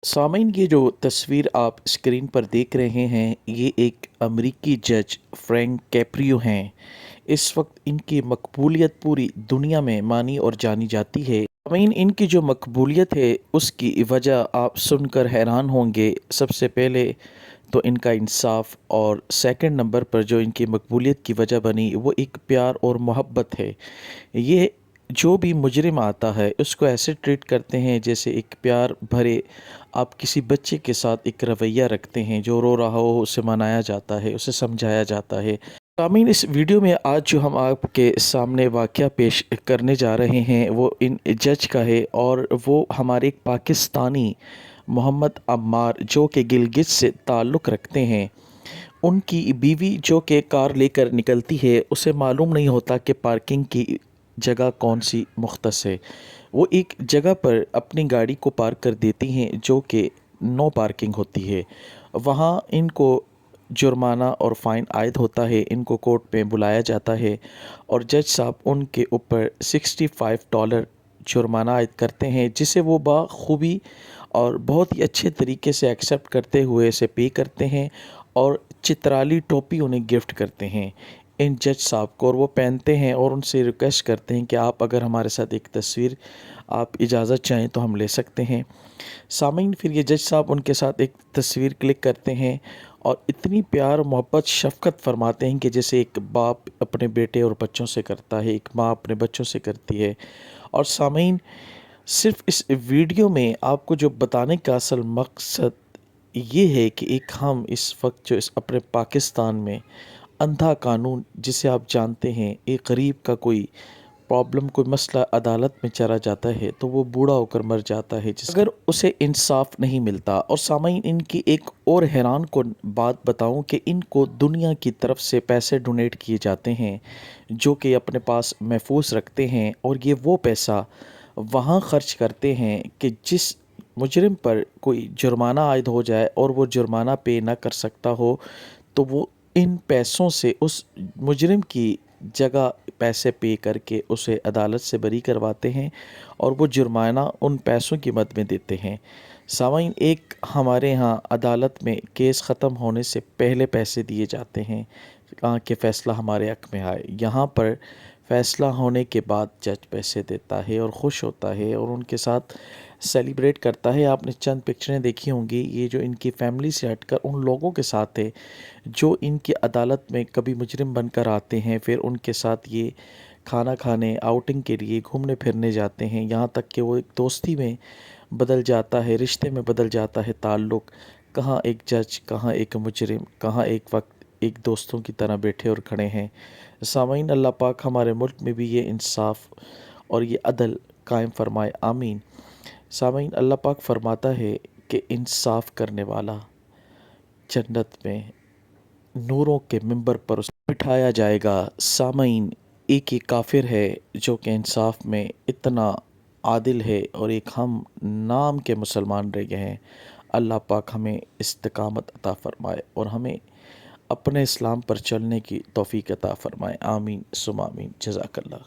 सामीन ये जो तस्वीर आप स्क्रीन पर देख रहे हैं ये एक अमेरिकी जज फ्रैंक कैप्रियो हैं। इस वक्त इनकी मकबूलियत पूरी दुनिया में मानी और जानी जाती है। सामीन इनकी जो मकबूलियत है उसकी वजह आप सुनकर हैरान होंगे। सबसे पहले तो इनका इंसाफ और सेकंड नंबर पर जो इनकी मकबूलियत की वजह बनी वो एक प्यार और मोहब्बत है। ये जो भी मुजरिम आता है उसको ऐसे ट्रीट करते हैं जैसे एक प्यार भरे आप किसी बच्चे के साथ एक रवैया रखते हैं। जो रो रहा हो उसे मनाया जाता है, उसे समझाया जाता है। सामीन इस वीडियो में आज जो हम आपके सामने वाक़या पेश करने जा रहे हैं वो इन जज का है और वो हमारे एक पाकिस्तानी मोहम्मद अम्मार जो कि गिलगित से ताल्लुक़ रखते हैं। उनकी बीवी जो कि कार लेकर निकलती है उसे मालूम नहीं होता कि पार्किंग की जगह कौन सी मुख्तस है। वो एक जगह पर अपनी गाड़ी को पार्क कर देती हैं जो कि नो पार्किंग होती है। वहाँ इनको जुर्माना और फ़ाइन आयद होता है। इनको कोर्ट में बुलाया जाता है और जज साहब उनके ऊपर $65 जुर्माना आयद करते हैं जिसे वो बाखूबी और बहुत ही अच्छे तरीके से एक्सेप्ट करते हुए इसे पे करते हैं और चित्राली टोपी उन्हें गिफ्ट करते हैं इन जज साहब को, और वो पहनते हैं और उनसे रिक्वेस्ट करते हैं कि आप अगर हमारे साथ एक तस्वीर आप इजाज़त चाहें तो हम ले सकते हैं। सामीन फिर ये जज साहब उनके साथ एक तस्वीर क्लिक करते हैं और इतनी प्यार मोहब्बत शफ़क़त फरमाते हैं कि जैसे एक बाप अपने बेटे और बच्चों से करता है, एक माँ अपने बच्चों से करती है। और सामीन सिर्फ इस वीडियो में आपको जो बताने का असल मकसद ये है कि एक हम इस वक्त जो इस अपने पाकिस्तान में अंधा कानून जिसे आप जानते हैं, एक गरीब का कोई प्रॉब्लम कोई मसला अदालत में चला जाता है तो वो बूढ़ा होकर मर जाता है जिस अगर उसे इंसाफ नहीं मिलता। और सामीन इनकी एक और हैरान कौन बात बताऊं कि इनको दुनिया की तरफ से पैसे डोनेट किए जाते हैं जो कि अपने पास महफूज रखते हैं और ये वो पैसा वहाँ खर्च करते हैं कि जिस मुजरिम पर कोई जुर्माना आयद हो जाए और वो जुर्माना पे ना कर सकता हो तो वो इन पैसों से उस मुजरिम की जगह पैसे पे करके उसे अदालत से बरी करवाते हैं और वो जुर्माना उन पैसों की मद में देते हैं। सामीन एक हमारे यहाँ अदालत में केस ख़त्म होने से पहले पैसे दिए जाते हैं कि फ़ैसला हमारे हक़ में आए। यहाँ पर फ़ैसला होने के बाद जज पैसे देता है और ख़ुश होता है और उनके साथ सेलिब्रेट करता है। आपने चंद पिक्चरें देखी होंगी, ये जो इनकी फ़ैमिली से हटकर उन लोगों के साथ है जो इनकी अदालत में कभी मुजरिम बनकर आते हैं, फिर उनके साथ ये खाना खाने, आउटिंग के लिए घूमने फिरने जाते हैं। यहाँ तक कि वो एक दोस्ती में बदल जाता है, रिश्ते में बदल जाता है ताल्लुक़। कहाँ एक जज, कहाँ एक मुजरिम, कहाँ एक वक्त एक दोस्तों की तरह बैठे और खड़े हैं। सामीन अल्लाह पाक हमारे मुल्क में भी ये इंसाफ और ये अदल कायम फरमाए, आमीन। सामीन अल्लाह पाक फरमाता है कि इंसाफ करने वाला जन्नत में नूरों के मिंबर पर उसे बिठाया जाएगा। सामीन एक ही काफिर है जो कि इंसाफ में इतना आदिल है और एक हम नाम के मुसलमान रह गए हैं। अल्लाह पाक हमें इस्तिकामत अता फ़रमाए और हमें अपने इस्लाम पर चलने की तौफ़ीक अता फ़रमाए, आमीन सुम आमीन। जज़ाकल्लाह।